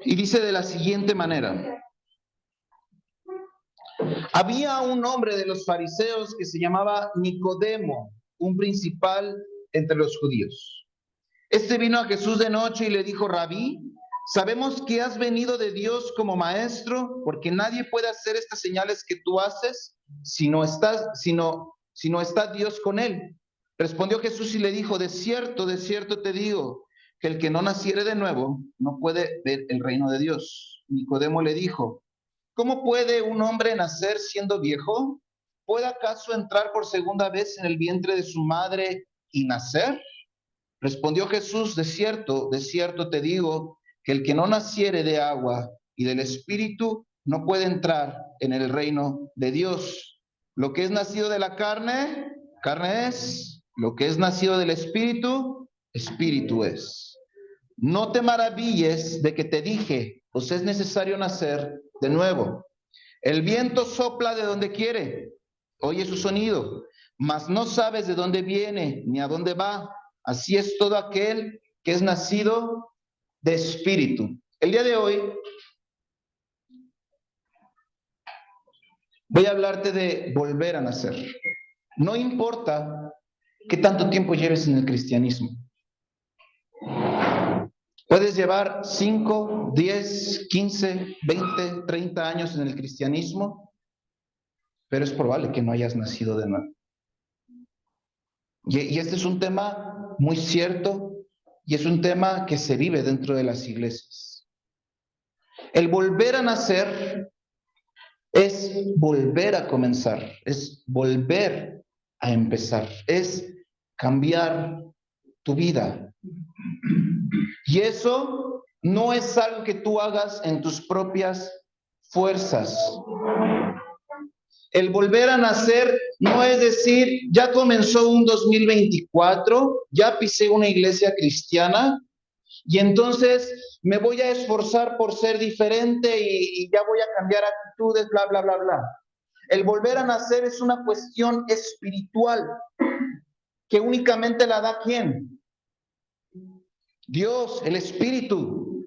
Y dice de la siguiente manera: había un hombre de los fariseos que se llamaba Nicodemo, un principal entre los judíos. Este vino a Jesús de noche y le dijo: Rabí, sabemos que has venido de Dios como maestro, porque nadie puede hacer estas señales que tú haces si no está Dios con él. Respondió Jesús y le dijo: de cierto te digo, que el que no naciere de nuevo no puede ver el reino de Dios. Nicodemo le dijo: ¿cómo puede un hombre nacer siendo viejo? ¿Puede acaso entrar por segunda vez en el vientre de su madre y nacer? Respondió Jesús: de cierto te digo, que el que no naciere de agua y del Espíritu no puede entrar en el reino de Dios. Lo que es nacido de la carne, carne es; lo que es nacido del Espíritu, Espíritu es. No te maravilles de que te dije, pues es necesario nacer de nuevo. El viento sopla de donde quiere, oye su sonido, mas no sabes de dónde viene ni a dónde va. Así es todo aquel que es nacido de espíritu. El día de hoy voy a hablarte de volver a nacer. No importa qué tanto tiempo lleves en el cristianismo. Puedes llevar 5, 10, 15, 20, 30 años en el cristianismo, pero es probable que no hayas nacido de nuevo. Y este es un tema muy cierto y es un tema que se vive dentro de las iglesias. El volver a nacer es volver a comenzar, es volver a empezar, es cambiar tu vida. Y eso no es algo que tú hagas en tus propias fuerzas. El volver a nacer no es decir, ya comenzó un 2024, ya pisé una iglesia cristiana y entonces me voy a esforzar por ser diferente y ya voy a cambiar actitudes, bla, bla, bla, bla. El volver a nacer es una cuestión espiritual que únicamente la da ¿quién? Dios, el Espíritu.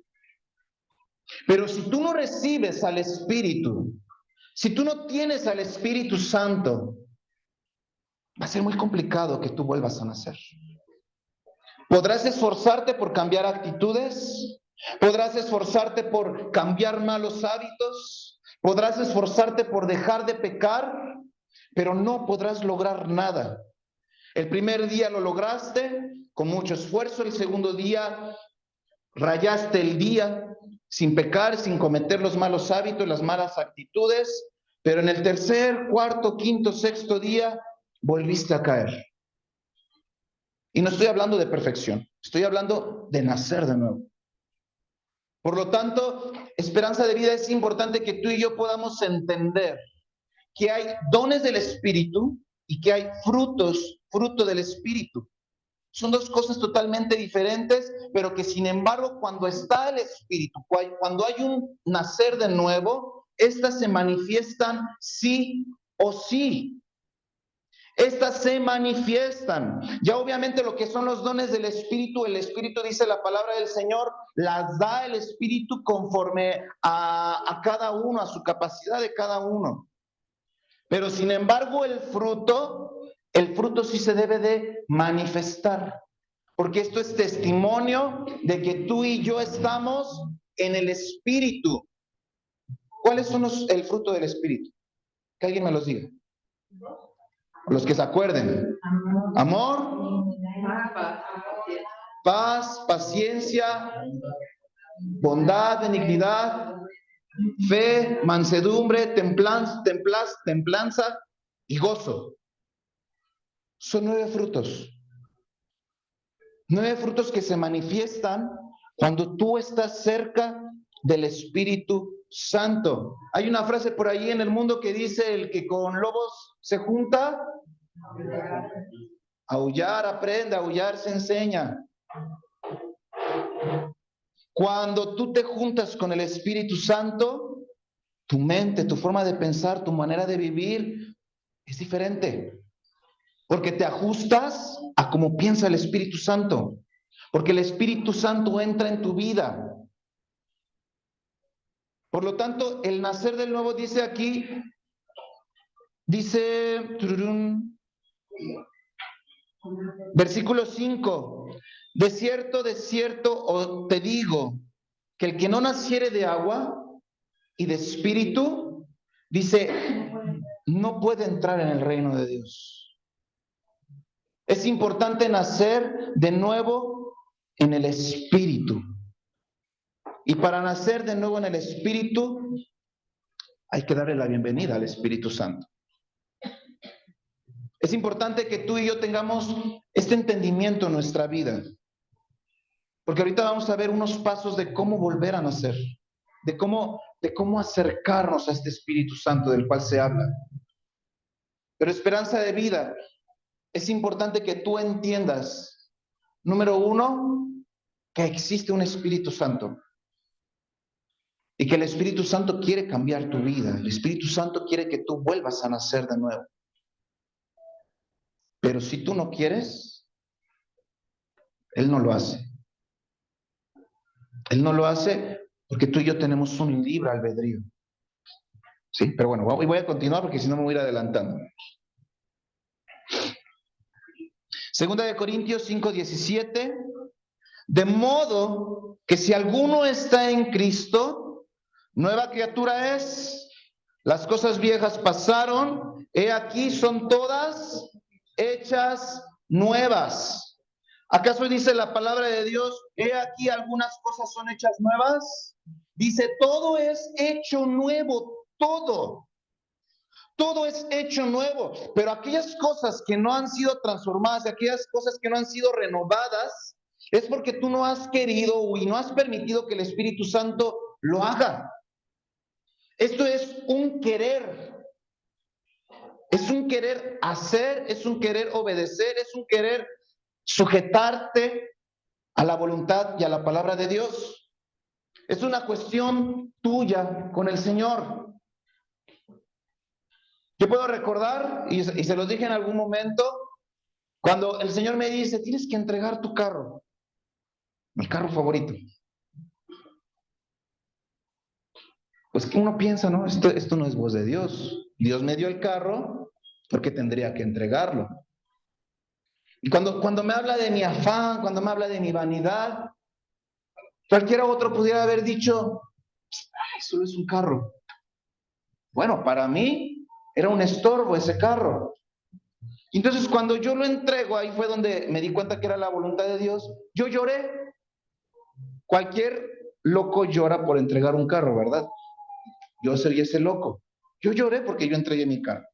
Pero si tú no recibes al Espíritu, si tú no tienes al Espíritu Santo, va a ser muy complicado que tú vuelvas a nacer. Podrás esforzarte por cambiar actitudes, podrás esforzarte por cambiar malos hábitos, podrás esforzarte por dejar de pecar, pero no podrás lograr nada. El primer día lo lograste con mucho esfuerzo, el segundo día rayaste el día sin pecar, sin cometer los malos hábitos, las malas actitudes, pero en el tercer, cuarto, quinto, sexto día volviste a caer. Y no estoy hablando de perfección, estoy hablando de nacer de nuevo. Por lo tanto, Esperanza de Vida, es importante que tú y yo podamos entender que hay dones del Espíritu y que hay fruto del Espíritu. Son dos cosas totalmente diferentes, pero que sin embargo, cuando está el Espíritu, cuando hay un nacer de nuevo, estas se manifiestan sí o sí. Estas se manifiestan. Ya obviamente lo que son los dones del Espíritu, el Espíritu, dice la palabra del Señor, las da el Espíritu conforme a cada uno, a su capacidad de cada uno. Pero sin embargo el fruto sí se debe de manifestar. Porque esto es testimonio de que tú y yo estamos en el Espíritu. ¿Cuáles son el fruto del Espíritu? Que alguien me los diga. Los que se acuerden. Amor, paz, paciencia, bondad, benignidad, fe, mansedumbre, templanza y gozo. Son 9 frutos. 9 frutos que se manifiestan cuando tú estás cerca del Espíritu Santo. Hay una frase por ahí en el mundo que dice: el que con lobos se junta, aullar aprende, aullar se enseña. Cuando tú te juntas con el Espíritu Santo, tu mente, tu forma de pensar, tu manera de vivir es diferente. Porque te ajustas a cómo piensa el Espíritu Santo. Porque el Espíritu Santo entra en tu vida. Por lo tanto, el nacer del nuevo dice aquí, dice, versículo 5, de cierto te digo, que el que no naciere de agua y de espíritu, dice, no puede entrar en el reino de Dios. Es importante nacer de nuevo en el espíritu. Y para nacer de nuevo en el espíritu, hay que darle la bienvenida al Espíritu Santo. Es importante que tú y yo tengamos este entendimiento en nuestra vida. Porque ahorita vamos a ver unos pasos de cómo volver a nacer, de cómo acercarnos a este Espíritu Santo del cual se habla. Pero esperanza de vida, es importante que tú entiendas, número uno, que existe un Espíritu Santo. Y que el Espíritu Santo quiere cambiar tu vida. El Espíritu Santo quiere que tú vuelvas a nacer de nuevo. Pero si tú no quieres, Él no lo hace. Él no lo hace porque tú y yo tenemos un libre albedrío. Sí, pero bueno, voy a continuar porque si no me voy a ir adelantando. Segunda de Corintios 5:17. De modo que si alguno está en Cristo, nueva criatura es. Las cosas viejas pasaron, he aquí son todas hechas nuevas. ¿Acaso dice la palabra de Dios, he aquí algunas cosas son hechas nuevas? Dice, todo es hecho nuevo, todo. Todo es hecho nuevo, pero aquellas cosas que no han sido transformadas, aquellas cosas que no han sido renovadas, es porque tú no has querido y no has permitido que el Espíritu Santo lo haga. Esto es un querer hacer, es un querer obedecer, es un querer sujetarte a la voluntad y a la palabra de Dios. Es una cuestión tuya con el Señor. Yo puedo recordar, y se los dije en algún momento, cuando el Señor me dice, tienes que entregar tu carro, mi carro favorito. Pues que uno piensa, ¿no? Esto no es voz de Dios. Dios me dio el carro, ¿por qué tendría que entregarlo? Y cuando me habla de mi afán, cuando me habla de mi vanidad, cualquiera otro pudiera haber dicho, ay, solo es un carro. Bueno, para mí era un estorbo ese carro. Entonces, cuando yo lo entrego, ahí fue donde me di cuenta que era la voluntad de Dios. Yo lloré. Cualquier loco llora por entregar un carro, ¿verdad? Yo sería ese loco. Yo lloré porque yo entregué mi carro.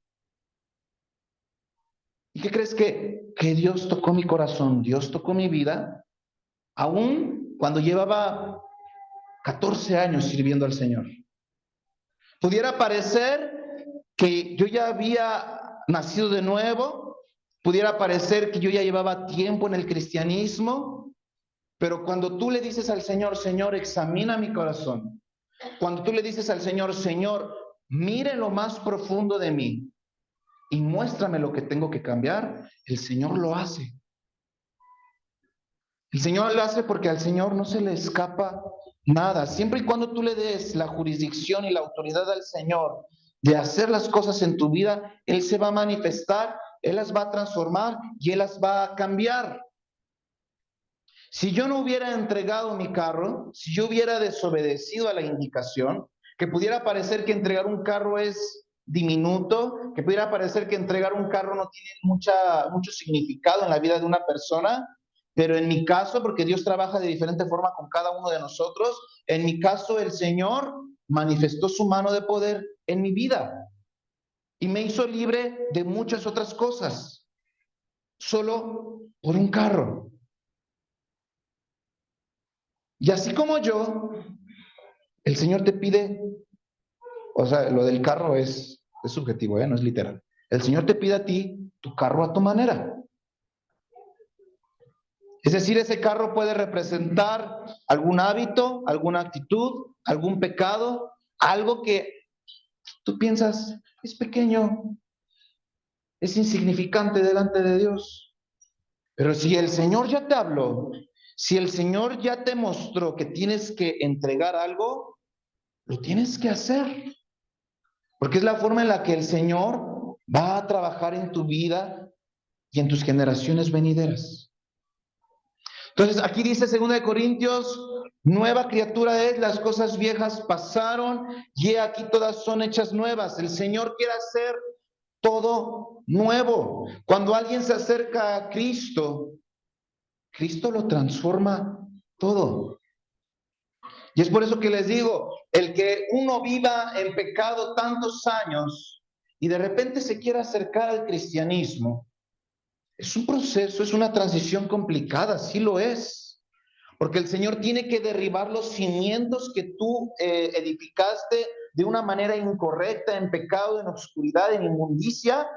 ¿Y qué crees que Dios tocó mi corazón? Dios tocó mi vida, aún cuando llevaba 14 años sirviendo al Señor. Pudiera parecer que yo ya había nacido de nuevo, pudiera parecer que yo ya llevaba tiempo en el cristianismo, pero cuando tú le dices al Señor, Señor, examina mi corazón, cuando tú le dices al Señor, Señor, mire lo más profundo de mí y muéstrame lo que tengo que cambiar, el Señor lo hace. El Señor lo hace porque al Señor no se le escapa nada. Siempre y cuando tú le des la jurisdicción y la autoridad al Señor de hacer las cosas en tu vida, Él se va a manifestar, Él las va a transformar y Él las va a cambiar. Si yo no hubiera entregado mi carro, si yo hubiera desobedecido a la indicación, que pudiera parecer que entregar un carro es diminuto, que pudiera parecer que entregar un carro no tiene mucho significado en la vida de una persona, pero en mi caso, porque Dios trabaja de diferente forma con cada uno de nosotros, en mi caso el Señor manifestó su mano de poder en mi vida y me hizo libre de muchas otras cosas, solo por un carro. Y así como yo, el Señor te pide, o sea, lo del carro es subjetivo, no es literal. El Señor te pide a ti tu carro a tu manera. Es decir, ese carro puede representar algún hábito, alguna actitud, algún pecado, algo que tú piensas es pequeño, es insignificante delante de Dios. Pero si el Señor ya te habló, si el Señor ya te mostró que tienes que entregar algo, Lo tienes que hacer, porque es la forma en la que el Señor va a trabajar en tu vida y en tus generaciones venideras. Entonces, aquí dice 2 Corintios, nueva criatura es, las cosas viejas pasaron, y he aquí todas son hechas nuevas. El Señor quiere hacer todo nuevo. Cuando alguien se acerca a Cristo, Cristo lo transforma todo. Y es por eso que les digo, el que uno viva en pecado tantos años y de repente se quiera acercar al cristianismo, es un proceso, es una transición complicada, sí lo es. Porque el Señor tiene que derribar los cimientos que tú edificaste de una manera incorrecta, en pecado, en oscuridad, en inmundicia.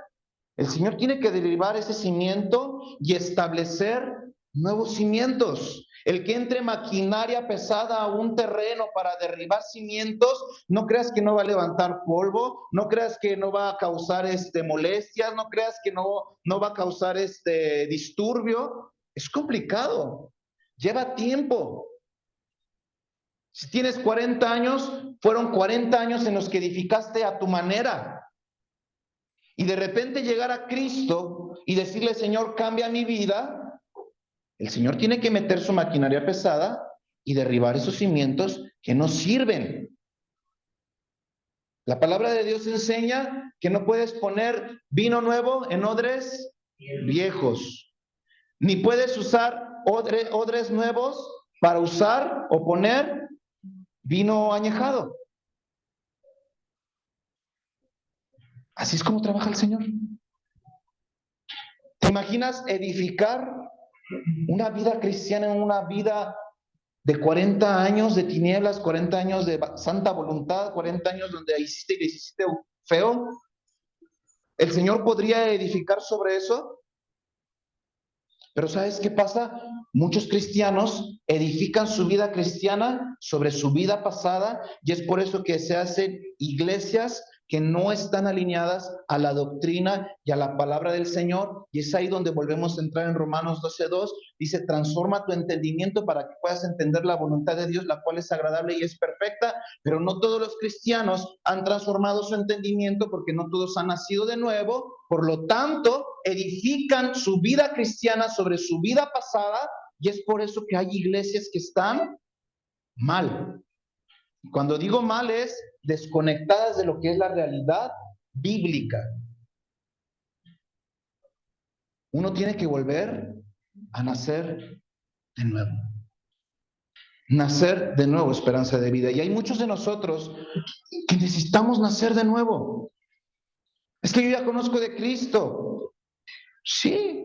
El Señor tiene que derribar ese cimiento y establecer nuevos cimientos. El que entre maquinaria pesada a un terreno para derribar cimientos, no creas que no va a levantar polvo, no creas que no va a causar molestias, no creas que no va a causar disturbio. Es complicado, lleva tiempo. Si tienes 40 años, fueron 40 años en los que edificaste a tu manera. Y de repente llegar a Cristo y decirle, Señor, cambia mi vida, el Señor tiene que meter su maquinaria pesada y derribar esos cimientos que no sirven. La palabra de Dios enseña que no puedes poner vino nuevo en odres viejos, ni puedes usar odres nuevos para usar o poner vino añejado. Así es como trabaja el Señor. ¿Te imaginas edificar una vida cristiana en una vida de 40 años de tinieblas, 40 años de santa voluntad, 40 años donde hiciste y le hiciste feo? ¿El Señor podría edificar sobre eso? Pero ¿sabes qué pasa? Muchos cristianos edifican su vida cristiana sobre su vida pasada, y es por eso que se hacen iglesias que no están alineadas a la doctrina y a la palabra del Señor. Y es ahí donde volvemos a entrar en Romanos 12:2. Dice, transforma tu entendimiento para que puedas entender la voluntad de Dios, la cual es agradable y es perfecta. Pero no todos los cristianos han transformado su entendimiento, porque no todos han nacido de nuevo. Por lo tanto, edifican su vida cristiana sobre su vida pasada, y es por eso que hay iglesias que están mal. Cuando digo mal, es desconectadas de lo que es la realidad bíblica. Uno tiene que volver a nacer de nuevo. Nacer de nuevo, esperanza de vida. Y hay muchos de nosotros que necesitamos nacer de nuevo. Es que yo ya conozco de Cristo. Sí,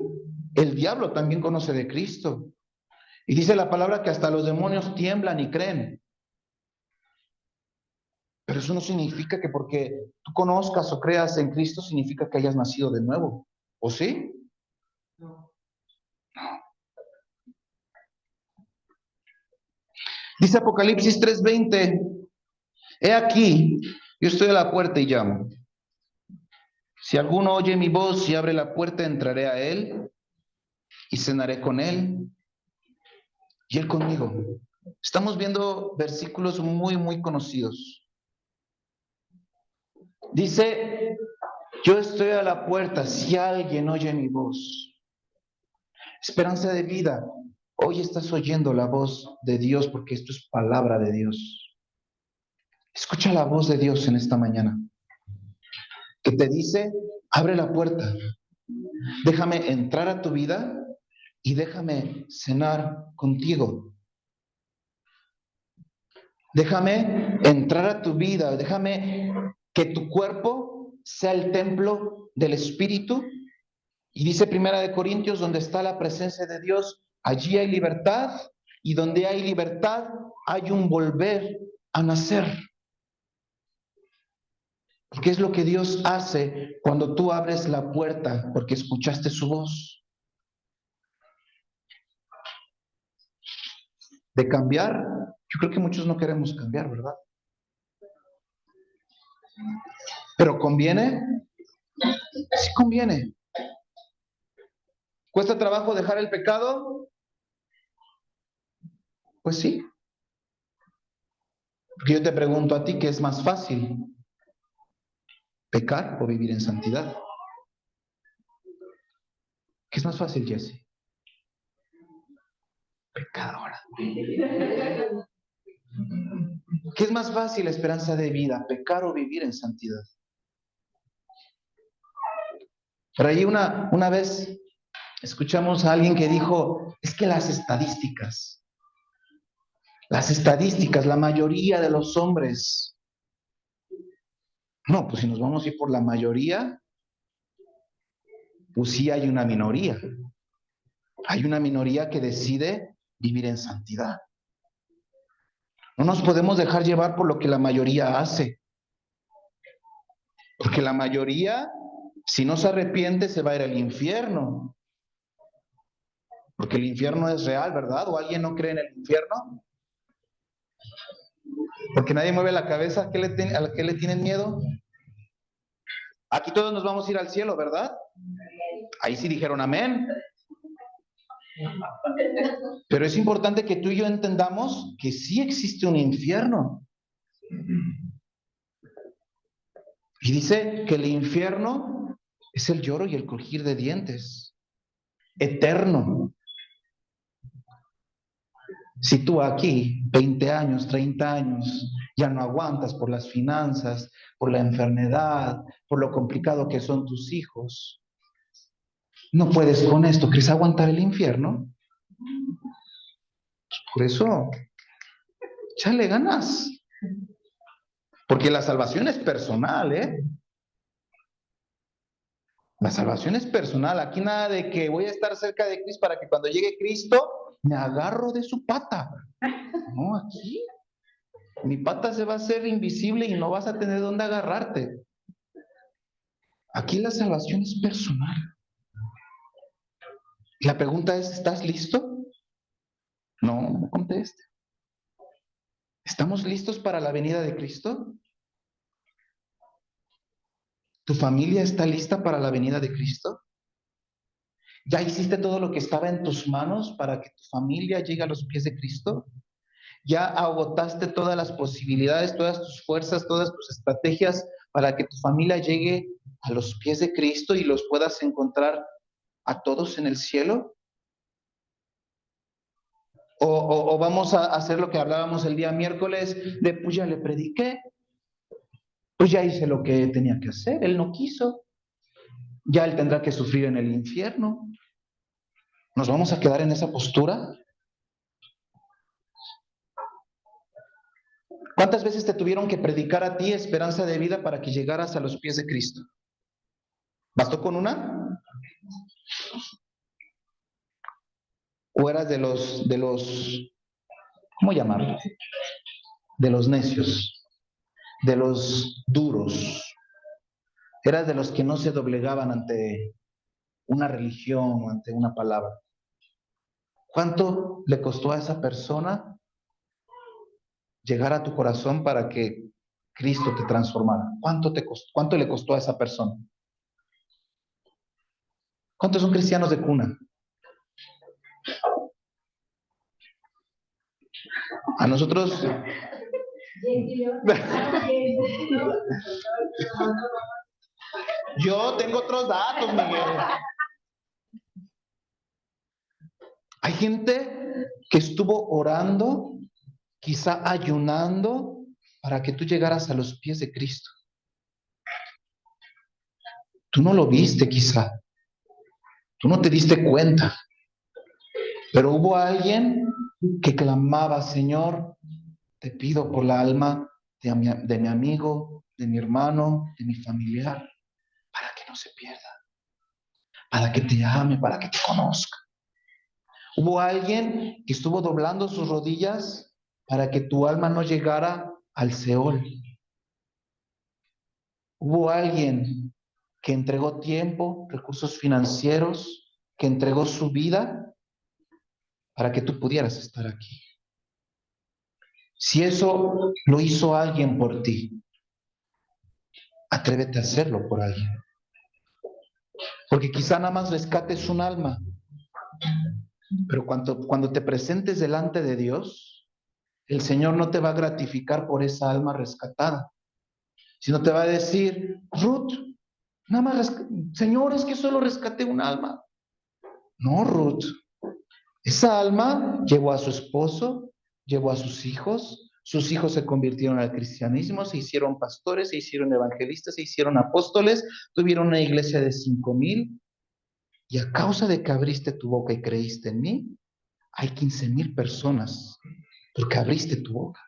el diablo también conoce de Cristo. Y dice la palabra que hasta los demonios tiemblan y creen. Pero eso no significa que porque tú conozcas o creas en Cristo, significa que hayas nacido de nuevo. ¿O sí? No. Dice Apocalipsis 3:20, he aquí, yo estoy a la puerta y llamo. Si alguno oye mi voz y abre la puerta, entraré a él y cenaré con él y él conmigo. Estamos viendo versículos muy, muy conocidos. Dice, yo estoy a la puerta, si alguien oye mi voz. Esperanza de vida. Hoy estás oyendo la voz de Dios, porque esto es palabra de Dios. Escucha la voz de Dios en esta mañana, que te dice, abre la puerta, déjame entrar a tu vida y déjame cenar contigo. Déjame entrar a tu vida, déjame que tu cuerpo sea el templo del Espíritu. Y dice 1 Corintios, donde está la presencia de Dios, allí hay libertad, y donde hay libertad hay un volver a nacer. ¿Qué es lo que Dios hace cuando tú abres la puerta porque escuchaste su voz? De cambiar, yo creo que muchos no queremos cambiar, ¿verdad? Pero ¿conviene? Sí conviene. ¿Cuesta trabajo dejar el pecado? Pues sí. Porque yo te pregunto a ti, ¿qué es más fácil? ¿Pecar o vivir en santidad? ¿Qué es más fácil, Jesse? Pecar ahora. ¿Qué es más fácil, esperanza de vida? ¿Pecar o vivir en santidad? Por ahí una vez escuchamos a alguien que dijo, es que las estadísticas, la mayoría de los hombres, no, pues si nos vamos a ir por la mayoría, pues sí hay una minoría. Hay una minoría que decide vivir en santidad. No nos podemos dejar llevar por lo que la mayoría hace. Porque la mayoría, si no se arrepiente, se va a ir al infierno. Porque el infierno es real, ¿verdad? ¿O alguien no cree en el infierno? Porque nadie mueve la cabeza. ¿A qué le tienen miedo? Aquí todos nos vamos a ir al cielo, ¿verdad? Ahí sí dijeron amén. Pero es importante que tú y yo entendamos que sí existe un infierno. Y dice que el infierno es el lloro y el crujir de dientes, eterno. Si tú aquí, 20 años, 30 años, ya no aguantas por las finanzas, por la enfermedad, por lo complicado que son tus hijos, no puedes con esto, ¿quieres aguantar el infierno? Por eso, échale ganas. Porque la salvación es personal, ¿eh? La salvación es personal. Aquí nada de que voy a estar cerca de Cristo para que cuando llegue Cristo me agarro de su pata. No, aquí mi pata se va a hacer invisible y no vas a tener dónde agarrarte. Aquí la salvación es personal. La pregunta es, ¿estás listo? No, no conteste. ¿Estamos listos para la venida de Cristo? ¿Tu familia está lista para la venida de Cristo? ¿Ya hiciste todo lo que estaba en tus manos para que tu familia llegue a los pies de Cristo? ¿Ya agotaste todas las posibilidades, todas tus fuerzas, todas tus estrategias para que tu familia llegue a los pies de Cristo y los puedas encontrar a todos en el cielo? ¿O vamos a hacer lo que hablábamos el día miércoles de, pues ya le prediqué, pues ya hice lo que tenía que hacer, él no quiso, ya él tendrá que sufrir en el infierno? ¿Nos vamos a quedar en esa postura? ¿Cuántas veces te tuvieron que predicar a ti esperanza de vida para que llegaras a los pies de Cristo? ¿Bastó con una? ¿O eras ¿cómo llamarlo? De los necios, de los duros? Eras de los que no se doblegaban ante una religión o ante una palabra. ¿Cuánto le costó a esa persona llegar a tu corazón para que Cristo te transformara? ¿Cuánto te costó? ¿Cuánto le costó a esa persona? ¿Cuántos son cristianos de cuna? A nosotros... Yo tengo otros datos, Miguel. Hay gente que estuvo orando, quizá ayunando, para que tú llegaras a los pies de Cristo. Tú no lo viste, quizá. Tú no te diste cuenta. Pero hubo alguien que clamaba, Señor, te pido por la alma de mi amigo, de mi hermano, de mi familiar, para que no se pierda, para que te ame, para que te conozca. Hubo alguien que estuvo doblando sus rodillas para que tu alma no llegara al Seol. Hubo alguien que entregó tiempo, recursos financieros, que entregó su vida para que tú pudieras estar aquí. Si eso lo hizo alguien por ti, atrévete a hacerlo por alguien. Porque quizá nada más rescates un alma, pero cuando te presentes delante de Dios, el Señor no te va a gratificar por esa alma rescatada, sino te va a decir, Ruth, nada más, Señor, es que solo rescaté un alma. No, Ruth, esa alma llevó a su esposo, llevó a sus hijos se convirtieron al cristianismo, se hicieron pastores, se hicieron evangelistas, se hicieron apóstoles, tuvieron una iglesia de 5,000, y a causa de que abriste tu boca y creíste en mí, hay 15,000 personas, porque abriste tu boca.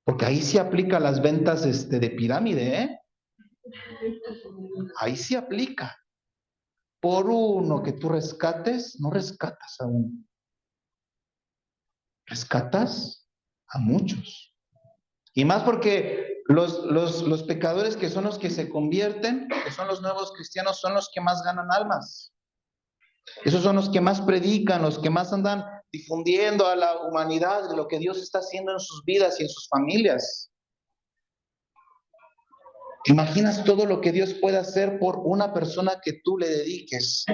Porque ahí sí aplica las ventas de pirámide, ¿eh? Ahí sí aplica. Por uno que tú rescates, no rescatas a uno, rescatas a muchos. Y más porque los pecadores que son los que se convierten, que son los nuevos cristianos, son los que más ganan almas. Esos son los que más predican, los que más andan difundiendo a la humanidad de lo que Dios está haciendo en sus vidas y en sus familias. ¿Te imaginas todo lo que Dios puede hacer por una persona que tú le dediques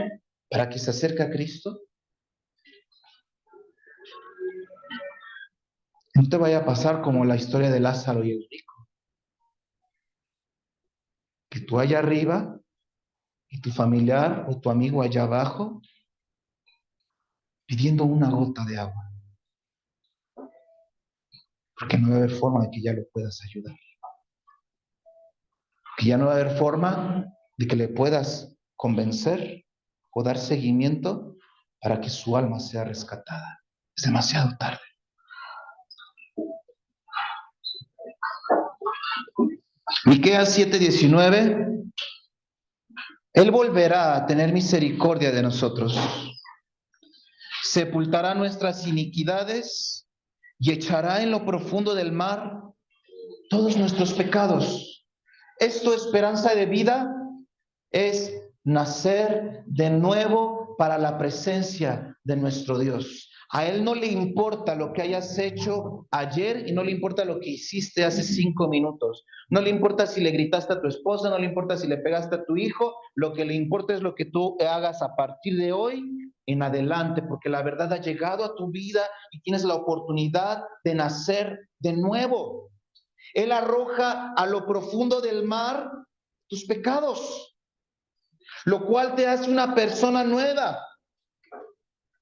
para que se acerque a Cristo? No te vaya a pasar como la historia de Lázaro y el rico. Que tú allá arriba y tu familiar o tu amigo allá abajo pidiendo una gota de agua. Porque no va a haber forma de que ya lo puedas ayudar. Que ya no va a haber forma de que le puedas convencer o dar seguimiento para que su alma sea rescatada. Es demasiado tarde. Miqueas 7:19. Él volverá a tener misericordia de nosotros. Sepultará nuestras iniquidades y echará en lo profundo del mar todos nuestros pecados. Esto, esperanza de vida, es nacer de nuevo para la presencia de nuestro Dios. A Él no le importa lo que hayas hecho ayer y no le importa lo que hiciste hace 5 minutos. No le importa si le gritaste a tu esposa, no le importa si le pegaste a tu hijo. Lo que le importa es lo que tú hagas a partir de hoy en adelante, porque la verdad ha llegado a tu vida y tienes la oportunidad de nacer de nuevo. Él arroja a lo profundo del mar tus pecados, lo cual te hace una persona nueva.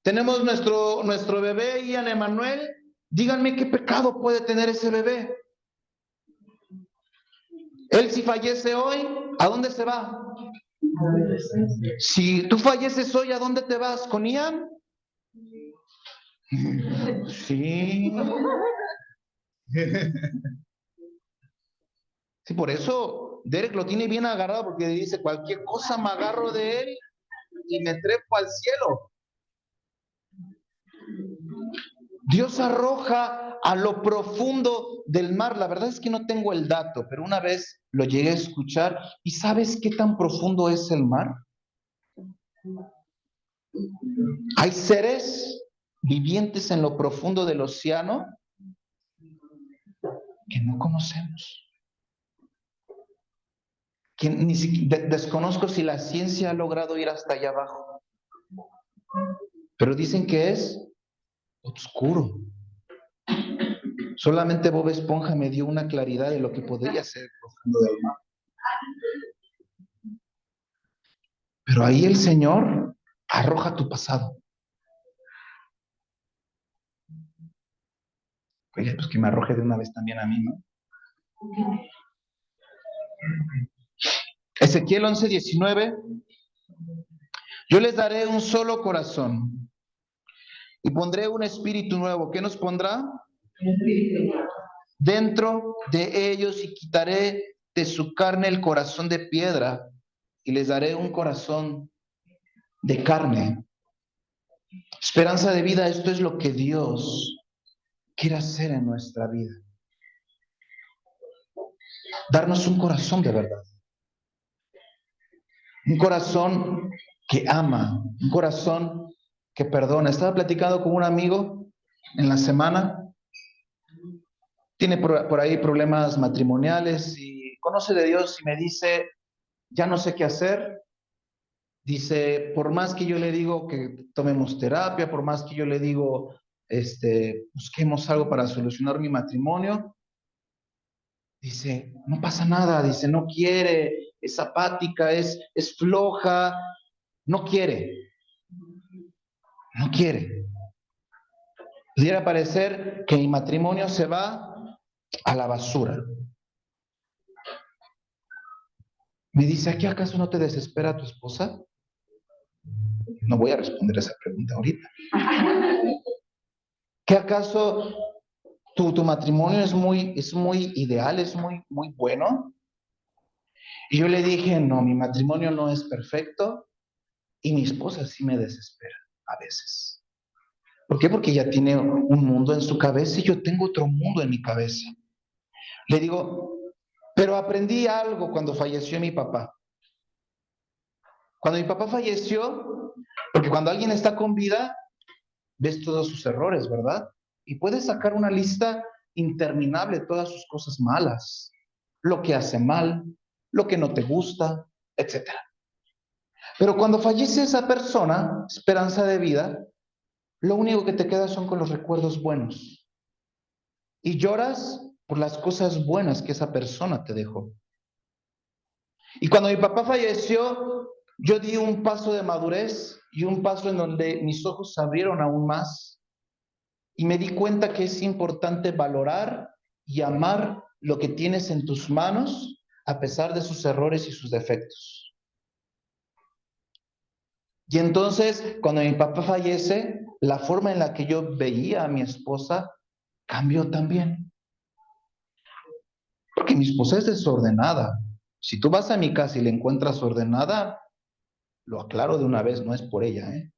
Tenemos nuestro bebé, Ian Emanuel. Díganme qué pecado puede tener ese bebé. Él, si fallece hoy, ¿a dónde se va? Si tú falleces hoy, ¿a dónde te vas? ¿Con Ian? Sí. Sí, por eso Derek lo tiene bien agarrado, porque dice, cualquier cosa me agarro de él y me trepo al cielo. Dios arroja a lo profundo del mar. La verdad es que no tengo el dato, pero una vez lo llegué a escuchar. ¿Y sabes qué tan profundo es el mar? Hay seres vivientes en lo profundo del océano que no conocemos. Que ni siquiera, desconozco si la ciencia ha logrado ir hasta allá abajo. Pero dicen que es oscuro. Solamente Bob Esponja me dio una claridad de lo que podría ser el profundo del mar. Pero ahí el Señor arroja tu pasado. Oye, pues que me arroje de una vez también a mí, ¿no? Ezequiel 11:19. Yo les daré un solo corazón y pondré un espíritu nuevo. ¿Qué nos pondrá? Dentro de ellos, y quitaré de su carne el corazón de piedra y les daré un corazón de carne. Esperanza de vida, esto es lo que Dios quiere hacer en nuestra vida. Darnos un corazón de verdad. Un corazón que ama, un corazón que perdona. Estaba platicando con un amigo en la semana, tiene por ahí problemas matrimoniales y conoce de Dios y me dice, ya no sé qué hacer. Dice, por más que yo le digo que tomemos terapia, por más que yo le digo, busquemos algo para solucionar mi matrimonio. Dice, no pasa nada, dice, no quiere, es apática, es floja, no quiere, no quiere. Pudiera parecer que mi matrimonio se va a la basura. Me dice, ¿aquí acaso no te desespera tu esposa? No voy a responder esa pregunta ahorita. ¿Qué acaso tu matrimonio es muy ideal, es muy bueno? Y yo le dije, no, mi matrimonio no es perfecto y mi esposa sí me desespera a veces. ¿Por qué? Porque ella tiene un mundo en su cabeza y yo tengo otro mundo en mi cabeza. Le digo, pero aprendí algo cuando falleció mi papá. Cuando mi papá falleció, porque cuando alguien está con vida, ves todos sus errores, ¿verdad? Y puedes sacar una lista interminable de todas sus cosas malas, lo que hace mal, lo que no te gusta, etcétera. Pero cuando fallece esa persona, esperanza de vida, lo único que te queda son con los recuerdos buenos. Y lloras por las cosas buenas que esa persona te dejó. Y cuando mi papá falleció, yo di un paso de madurez y un paso en donde mis ojos se abrieron aún más y me di cuenta que es importante valorar y amar lo que tienes en tus manos a pesar de sus errores y sus defectos. Y entonces, cuando mi papá fallece, la forma en la que yo veía a mi esposa cambió también. Porque mi esposa es desordenada. Si tú vas a mi casa y la encuentras ordenada, lo aclaro de una vez, no es por ella, ¿eh?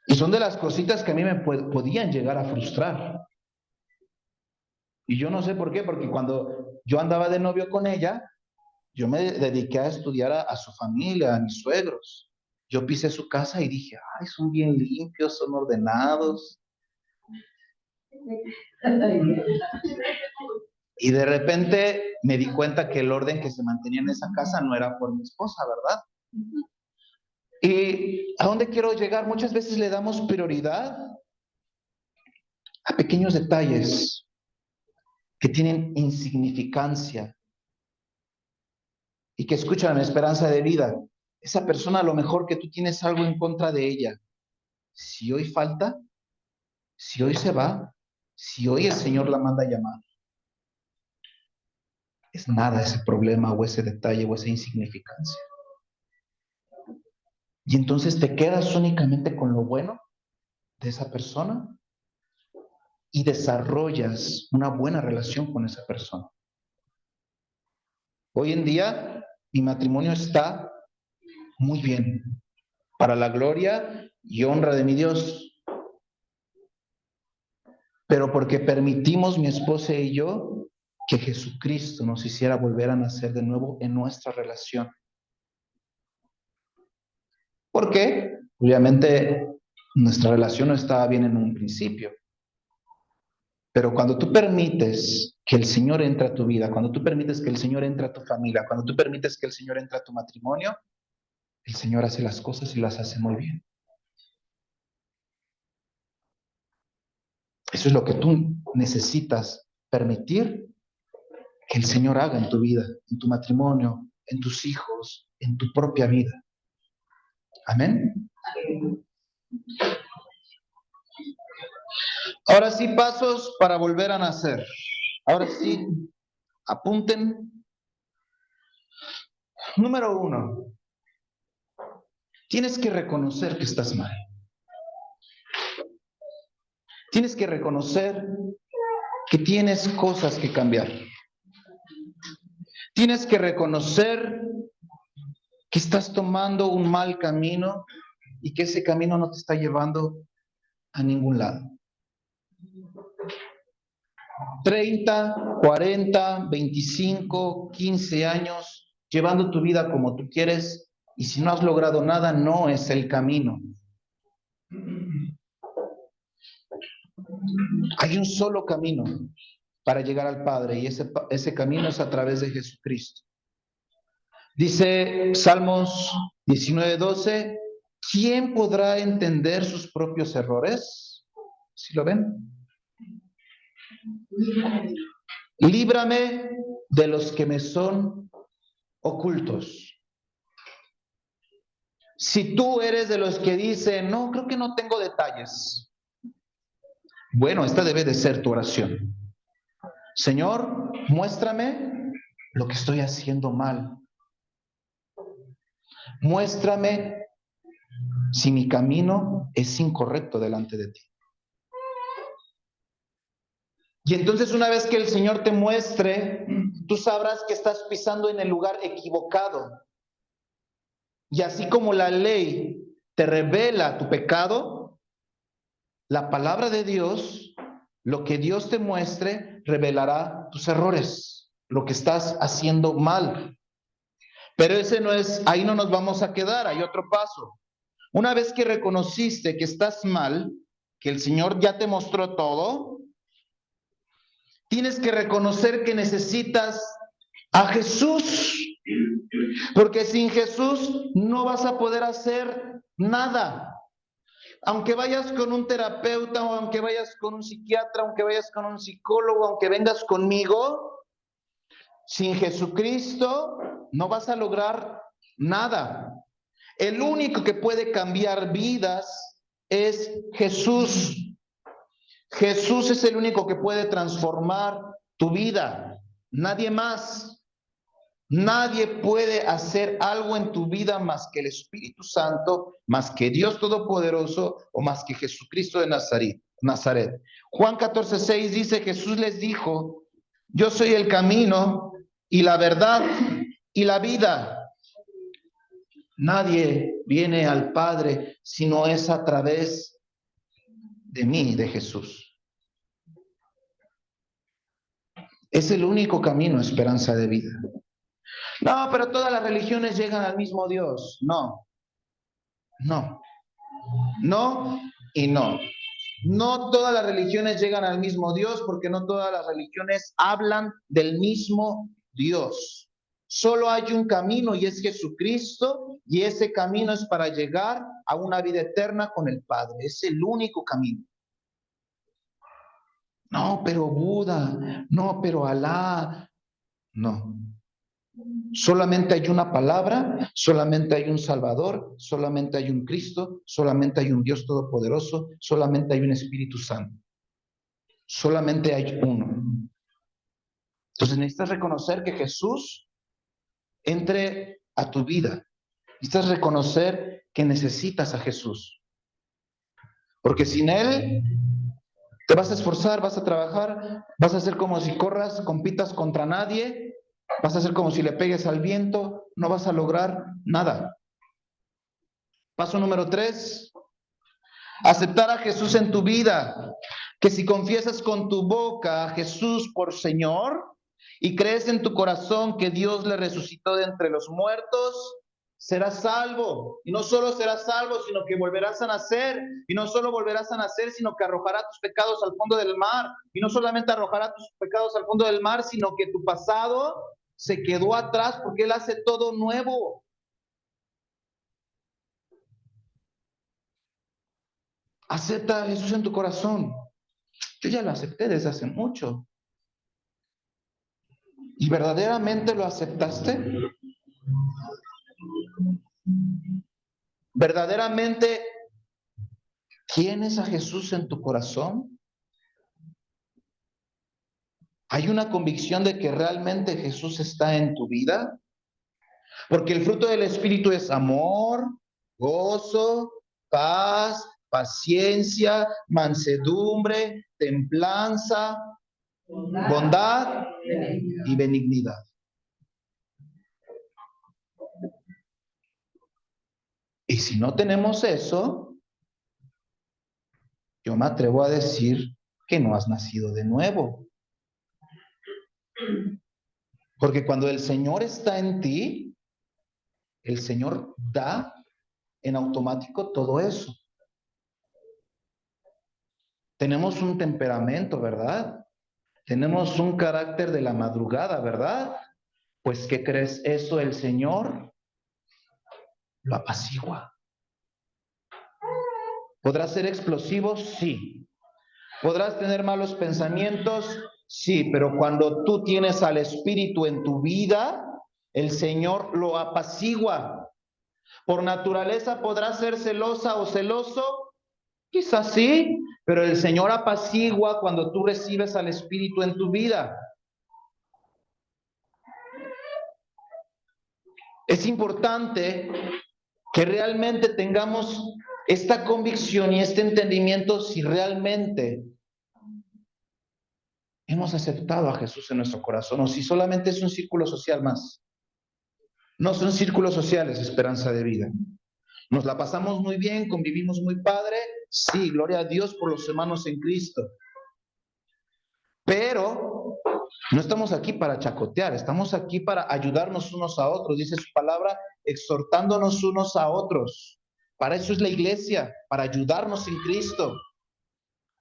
Y son de las cositas que a mí me podían llegar a frustrar. Y yo no sé por qué, porque cuando yo andaba de novio con ella, yo me dediqué a estudiar a su familia, a mis suegros. Yo pisé su casa y dije, ay, son bien limpios, son ordenados. Y de repente me di cuenta que el orden que se mantenía en esa casa no era por mi esposa, ¿verdad? ¿Y a dónde quiero llegar? Muchas veces le damos prioridad a pequeños detalles que tienen insignificancia y que escuchan la esperanza de vida. Esa persona, a lo mejor que tú tienes algo en contra de ella, si hoy falta, si hoy se va, si hoy el Señor la manda a llamar, es nada ese problema o ese detalle o esa insignificancia. Y entonces te quedas únicamente con lo bueno de esa persona y desarrollas una buena relación con esa persona. Hoy en día mi matrimonio está muy bien, para la gloria y honra de mi Dios. Pero porque permitimos mi esposa y yo que Jesucristo nos hiciera volver a nacer de nuevo en nuestra relación. ¿Por qué? Obviamente nuestra relación no estaba bien en un principio. Pero cuando tú permites que el Señor entre a tu vida, cuando tú permites que el Señor entre a tu familia, cuando tú permites que el Señor entre a tu matrimonio, el Señor hace las cosas y las hace muy bien. Eso es lo que tú necesitas permitir que el Señor haga en tu vida, en tu matrimonio, en tus hijos, en tu propia vida. Amén. Ahora sí, pasos para volver a nacer. Ahora sí, apunten. Número 1, tienes que reconocer que estás mal. Tienes que reconocer que tienes cosas que cambiar. Tienes que reconocer que estás tomando un mal camino y que ese camino no te está llevando a ningún lado. 30, 40, 25, 15 años, llevando tu vida como tú quieres, y si no has logrado nada, no es el camino. Hay un solo camino para llegar al Padre, y ese camino es a través de Jesucristo. Dice Salmos 19:12, ¿quién podrá entender sus propios errores? ¿Sí lo ven? Líbrame de los que me son ocultos. Si tú eres de los que dicen, no, creo que no tengo detalles. Bueno, esta debe de ser tu oración. Señor, muéstrame lo que estoy haciendo mal. Muéstrame si mi camino es incorrecto delante de ti. Y entonces una vez que el Señor te muestre, tú sabrás que estás pisando en el lugar equivocado. Y así como la ley te revela tu pecado, la palabra de Dios, lo que Dios te muestre, revelará tus errores, lo que estás haciendo mal. Pero ese no es, ahí no nos vamos a quedar, hay otro paso. Una vez que reconociste que estás mal, que el Señor ya te mostró todo, tienes que reconocer que necesitas a Jesús, porque sin Jesús no vas a poder hacer nada. Aunque vayas con un terapeuta, o aunque vayas con un psiquiatra, aunque vayas con un psicólogo, aunque vengas conmigo, sin Jesucristo no vas a lograr nada. El único que puede cambiar vidas es Jesús. Jesús es el único que puede transformar tu vida. Nadie más. Nadie puede hacer algo en tu vida más que el Espíritu Santo, más que Dios Todopoderoso o más que Jesucristo de Nazaret. Juan 14:6 dice, Jesús les dijo, yo soy el camino y la verdad y la vida. Nadie viene al Padre si no es a través de mí, de Jesús. Es el único camino, esperanza de vida. No, pero todas las religiones llegan al mismo Dios. No, no, no y no. No todas las religiones llegan al mismo Dios porque no todas las religiones hablan del mismo Dios. Solo hay un camino y es Jesucristo, y ese camino es para llegar a una vida eterna con el Padre. Es el único camino. No, pero Buda, no, pero Alá. No. Solamente hay una palabra, solamente hay un Salvador, solamente hay un Cristo, solamente hay un Dios Todopoderoso, solamente hay un Espíritu Santo. Solamente hay uno. Entonces necesitas reconocer que Jesús entre a tu vida. Necesitas reconocer que necesitas a Jesús. Porque sin Él te vas a esforzar, vas a trabajar, vas a hacer como si corras, compitas contra nadie, vas a hacer como si le pegues al viento, no vas a lograr nada. Paso número 3, aceptar a Jesús en tu vida. Que si confiesas con tu boca a Jesús por Señor y crees en tu corazón que Dios le resucitó de entre los muertos, serás salvo. Y no solo serás salvo, sino que volverás a nacer. Y no solo volverás a nacer, sino que arrojará tus pecados al fondo del mar. Y no solamente arrojará tus pecados al fondo del mar, sino que tu pasado se quedó atrás porque Él hace todo nuevo. Acepta a Jesús en tu corazón. Yo ya lo acepté desde hace mucho. ¿Y verdaderamente lo aceptaste? ¿Verdaderamente tienes a Jesús en tu corazón? ¿Hay una convicción de que realmente Jesús está en tu vida? Porque el fruto del Espíritu es amor, gozo, paz, paciencia, mansedumbre, templanza, bondad y benignidad. Y si no tenemos eso, yo me atrevo a decir que no has nacido de nuevo. Porque cuando el Señor está en ti, el Señor da en automático todo eso. Tenemos un temperamento, ¿verdad? Tenemos un carácter de la madrugada, ¿verdad? Pues, ¿qué crees? Eso el Señor lo apacigua. ¿Podrás ser explosivo? Sí. ¿Podrás tener malos pensamientos? Sí, pero cuando tú tienes al Espíritu en tu vida, el Señor lo apacigua. Por naturaleza podrás ser celosa o celoso, quizás sí, pero el Señor apacigua cuando tú recibes al Espíritu en tu vida. Es importante que realmente tengamos esta convicción y este entendimiento si realmente hemos aceptado a Jesús en nuestro corazón o si solamente es un círculo social más. No son círculos sociales, esperanza de vida. Nos la pasamos muy bien, convivimos muy padre. Sí, gloria a Dios por los hermanos en Cristo. Pero no estamos aquí para chacotear, estamos aquí para ayudarnos unos a otros. Dice su palabra, exhortándonos unos a otros. Para eso es la iglesia, para ayudarnos en Cristo.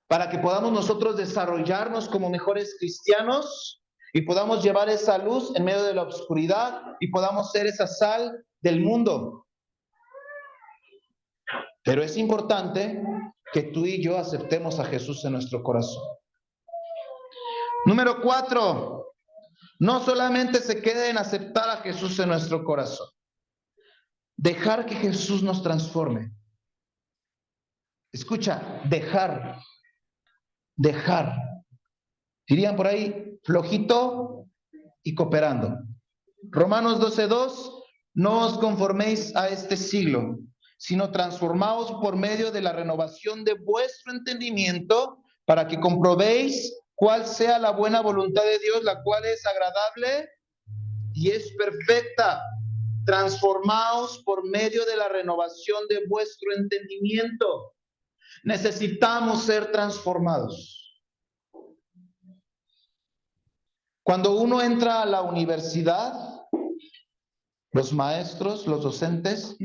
Para que podamos nosotros desarrollarnos como mejores cristianos y podamos llevar esa luz en medio de la oscuridad y podamos ser esa sal del mundo. Pero es importante que tú y yo aceptemos a Jesús en nuestro corazón. Número 4, no solamente se quede en aceptar a Jesús en nuestro corazón, dejar que Jesús nos transforme. Escucha, dejar. Dirían por ahí, flojito y cooperando. Romanos 12:2, no os conforméis a este siglo, sino transformaos por medio de la renovación de vuestro entendimiento, para que comprobéis cuál sea la buena voluntad de Dios, la cual es agradable y es perfecta. Transformaos por medio de la renovación de vuestro entendimiento. Necesitamos ser transformados. Cuando uno entra a la universidad, los maestros, los docentes,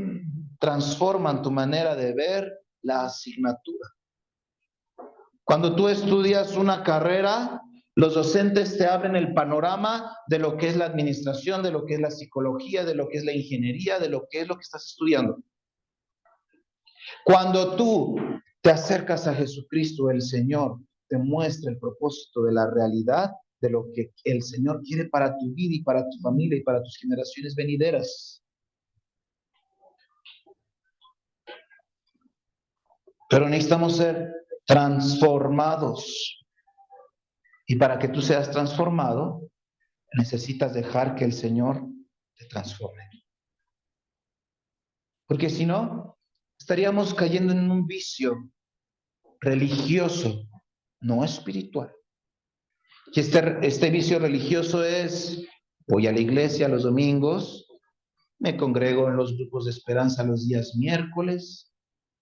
transforman tu manera de ver la asignatura. Cuando tú estudias una carrera, los docentes te abren el panorama de lo que es la administración, de lo que es la psicología, de lo que es la ingeniería, de lo que es lo que estás estudiando. Cuando tú te acercas a Jesucristo, el Señor te muestra el propósito de la realidad de lo que el Señor quiere para tu vida y para tu familia y para tus generaciones venideras. Pero necesitamos ser transformados. Y para que tú seas transformado, necesitas dejar que el Señor te transforme. Porque si no, estaríamos cayendo en un vicio religioso, no espiritual. Y este vicio religioso es, voy a la iglesia los domingos, me congrego en los grupos de esperanza los días miércoles,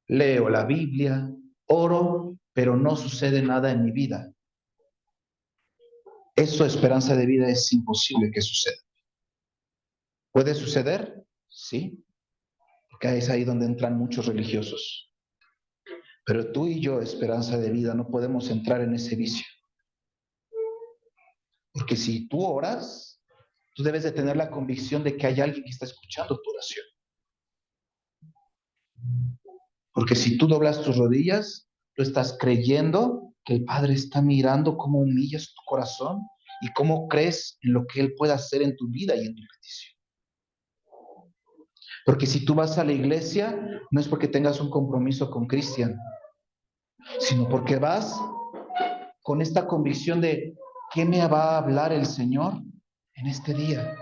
leo la Biblia, oro, pero no sucede nada en mi vida. Eso, esperanza de vida, es imposible que suceda. ¿Puede suceder? Sí, porque es ahí donde entran muchos religiosos. Pero tú y yo, esperanza de vida, no podemos entrar en ese vicio. Porque si tú oras, tú debes de tener la convicción de que hay alguien que está escuchando tu oración. Porque si tú doblas tus rodillas, tú estás creyendo que el Padre está mirando cómo humillas tu corazón y cómo crees en lo que Él puede hacer en tu vida y en tu petición. Porque si tú vas a la iglesia, no es porque tengas un compromiso con Cristian, sino porque vas con esta convicción de ¿qué me va a hablar el Señor en este día?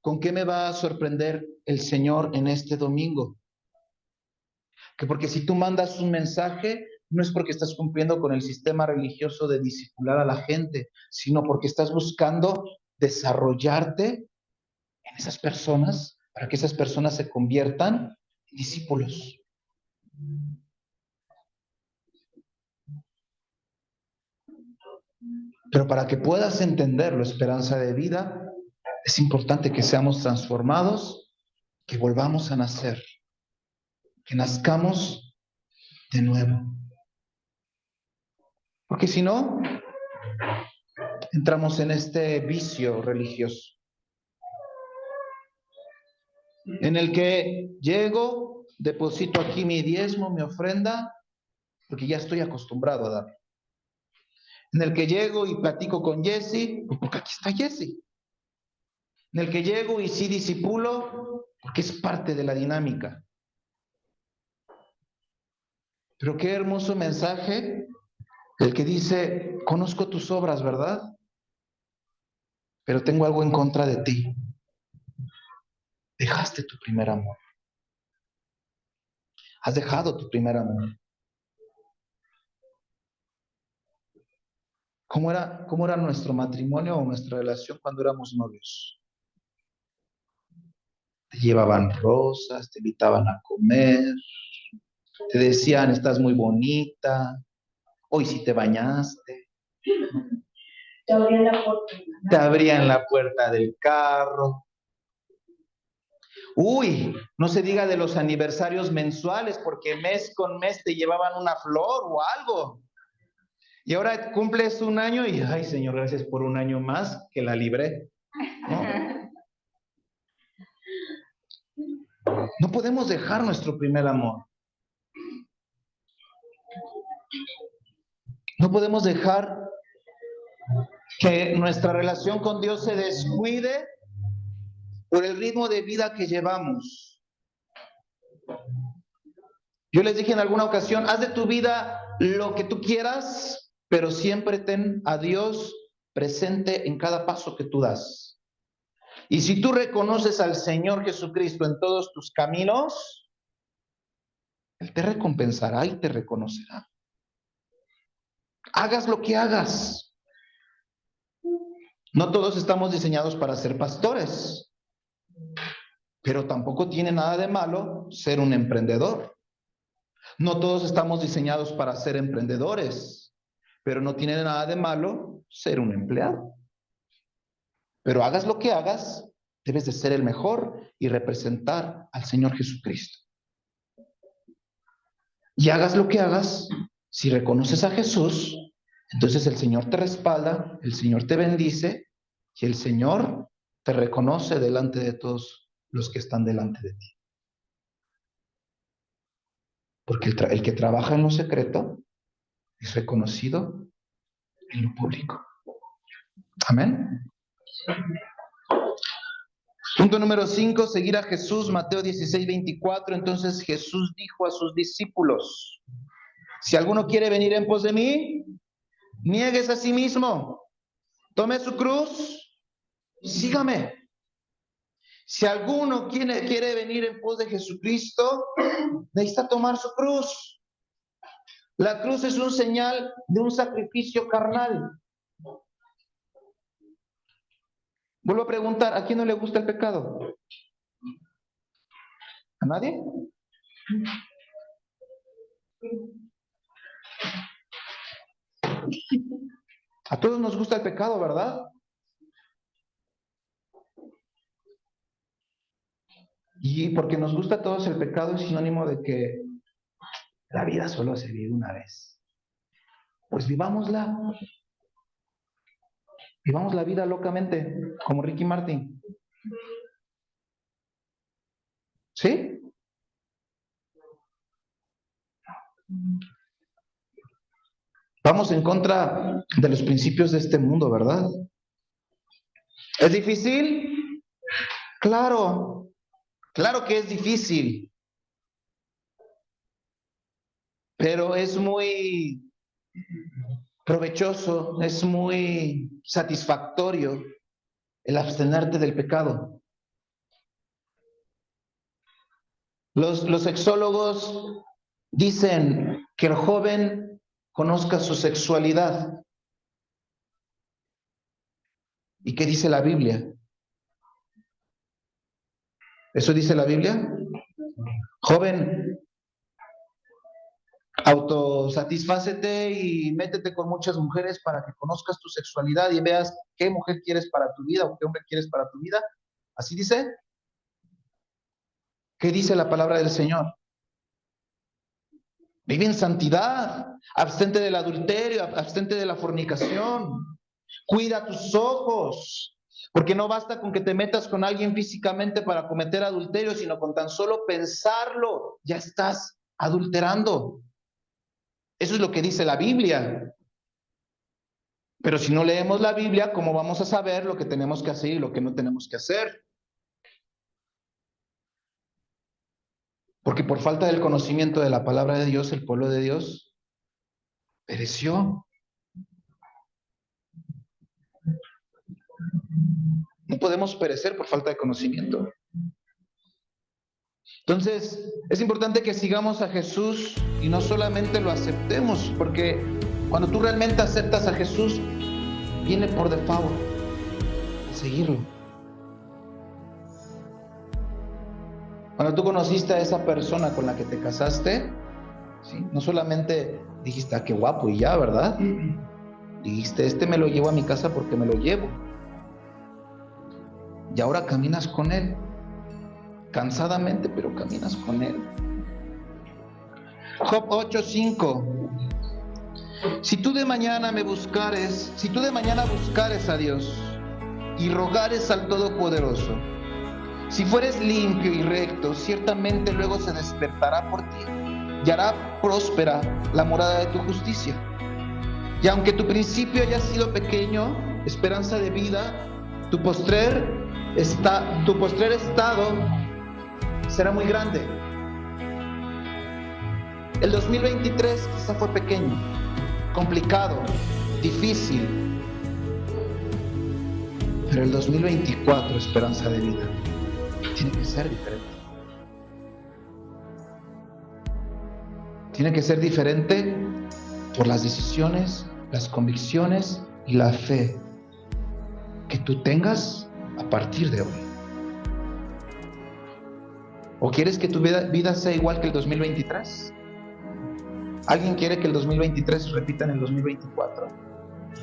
¿Con qué me va a sorprender el Señor en este domingo? Que porque si tú mandas un mensaje, no es porque estás cumpliendo con el sistema religioso de discipular a la gente, sino porque estás buscando desarrollarte en esas personas para que esas personas se conviertan en discípulos. Pero para que puedas entenderlo, esperanza de vida, es importante que seamos transformados, que volvamos a nacer, que nazcamos de nuevo. Porque si no, entramos en este vicio religioso, en el que llego, deposito aquí mi diezmo, mi ofrenda, porque ya estoy acostumbrado a dar. En el que llego y platico con Jesse, pues porque aquí está Jesse. En el que llego y sí disipulo, porque es parte de la dinámica. Pero qué hermoso mensaje el que dice, conozco tus obras, ¿verdad? Pero tengo algo en contra de ti. Dejaste tu primer amor. Has dejado tu primer amor. ¿Cómo era nuestro matrimonio o nuestra relación cuando éramos novios? Te llevaban rosas, te invitaban a comer, te decían, estás muy bonita, hoy sí te bañaste. Te abrían la puerta del carro. Uy, no se diga de los aniversarios mensuales, porque mes con mes te llevaban una flor o algo. Y ahora cumples un año y, ay, Señor, gracias por un año más que la libré. ¿No? No podemos dejar nuestro primer amor. No podemos dejar que nuestra relación con Dios se descuide por el ritmo de vida que llevamos. Yo les dije en alguna ocasión, haz de tu vida lo que tú quieras, pero siempre ten a Dios presente en cada paso que tú das. Y si tú reconoces al Señor Jesucristo en todos tus caminos, Él te recompensará y te reconocerá. Hagas lo que hagas. No todos estamos diseñados para ser pastores, pero tampoco tiene nada de malo ser un emprendedor. No todos estamos diseñados para ser emprendedores, pero no tiene nada de malo ser un empleado. Pero hagas lo que hagas, debes de ser el mejor y representar al Señor Jesucristo. Y hagas lo que hagas, si reconoces a Jesús, entonces el Señor te respalda, el Señor te bendice y el Señor te reconoce delante de todos los que están delante de ti. Porque el que trabaja en lo secreto es reconocido en lo público. Amén. Punto número 5, seguir a Jesús, Mateo 16:24. Entonces Jesús dijo a sus discípulos, si alguno quiere venir en pos de mí, niéguese a sí mismo, tome su cruz, sígame. Si alguno quiere venir en pos de Jesucristo, necesita tomar su cruz. La cruz es un señal de un sacrificio carnal. Vuelvo a preguntar, ¿a quién no le gusta el pecado? ¿A nadie? A todos nos gusta el pecado, ¿verdad? Y porque nos gusta a todos el pecado es sinónimo de que la vida solo se vive una vez. Pues vivámosla. Vivamos la vida locamente, como Ricky Martin. ¿Sí? Vamos en contra de los principios de este mundo, ¿verdad? ¿Es difícil? Claro, claro que es difícil. Pero es muy provechoso, es muy satisfactorio el abstenerte del pecado. Los sexólogos dicen que el joven conozca su sexualidad. ¿Y qué dice la Biblia? ¿Eso dice la Biblia? Joven, autosatisfácete y métete con muchas mujeres para que conozcas tu sexualidad y veas qué mujer quieres para tu vida o qué hombre quieres para tu vida. ¿Así dice? ¿Qué dice la palabra del Señor? Vive en santidad, abstente del adulterio, abstente de la fornicación. Cuida tus ojos, Porque no basta con que te metas con alguien físicamente para cometer adulterio, sino con tan solo pensarlo, ya estás adulterando. Eso es lo que dice la Biblia. Pero si no leemos la Biblia, ¿cómo vamos a saber lo que tenemos que hacer y lo que no tenemos que hacer? Porque por falta del conocimiento de la palabra de Dios, el pueblo de Dios pereció. No podemos perecer por falta de conocimiento. Entonces, es importante que sigamos a Jesús y no solamente lo aceptemos, porque cuando tú realmente aceptas a Jesús, viene por default a seguirlo. Cuando tú conociste a esa persona con la que te casaste, ¿sí? No solamente dijiste, ah, qué guapo y ya, ¿verdad? Dijiste, este me lo llevo a mi casa porque me lo llevo. Y ahora caminas con él. Cansadamente, pero caminas con él. Job 8:5. Si tú de mañana buscares a Dios y rogares al Todopoderoso, si fueres limpio y recto, ciertamente luego se despertará por ti y hará próspera la morada de tu justicia. Y aunque tu principio haya sido pequeño, esperanza de vida, tu postrer estado será muy grande. El 2023 quizá fue pequeño, complicado, difícil, pero el 2024, esperanza de vida, tiene que ser diferente. Tiene que ser diferente por las decisiones, las convicciones y la fe que tú tengas a partir de hoy. ¿O quieres que tu vida sea igual que el 2023? ¿Alguien quiere que el 2023 se repita en el 2024?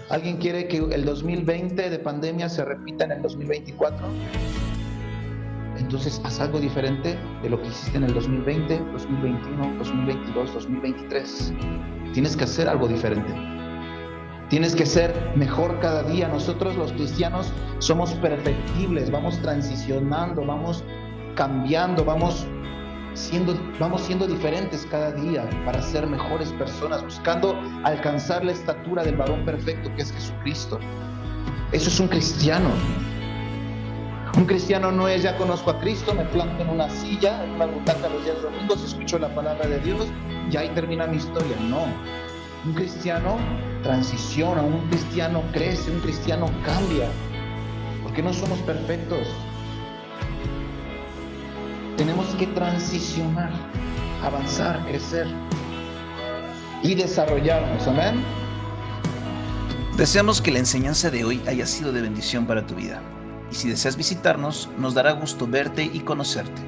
¿Alguien quiere que el 2020 de pandemia se repita en el 2024? Entonces haz algo diferente de lo que hiciste en el 2020, 2021, 2022, 2023. Tienes que hacer algo diferente. Tienes que ser mejor cada día. Nosotros los cristianos somos perfectibles, vamos transicionando, vamos cambiando, vamos siendo diferentes cada día para ser mejores personas, buscando alcanzar la estatura del varón perfecto que es Jesucristo. Eso es un cristiano. Un cristiano no es, ya conozco a Cristo, me planto en una silla, en una butaca los días domingos, escucho la palabra de Dios y ahí termina mi historia. No. Un cristiano transiciona, un cristiano crece, un cristiano cambia, porque no somos perfectos. Tenemos que transicionar, avanzar, crecer y desarrollarnos. Amén. Deseamos que la enseñanza de hoy haya sido de bendición para tu vida. Y si deseas visitarnos, nos dará gusto verte y conocerte.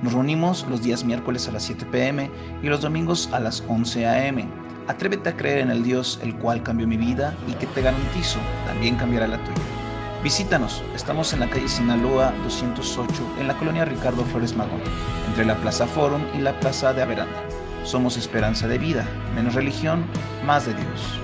Nos reunimos los días miércoles a las 7 p.m. y los domingos a las 11 a.m. Atrévete a creer en el Dios el cual cambió mi vida y que te garantizo también cambiará la tuya. Visítanos, estamos en la calle Sinaloa 208, en la colonia Ricardo Flores Magón, entre la Plaza Forum y la Plaza de Averanda. Somos esperanza de vida, menos religión, más de Dios.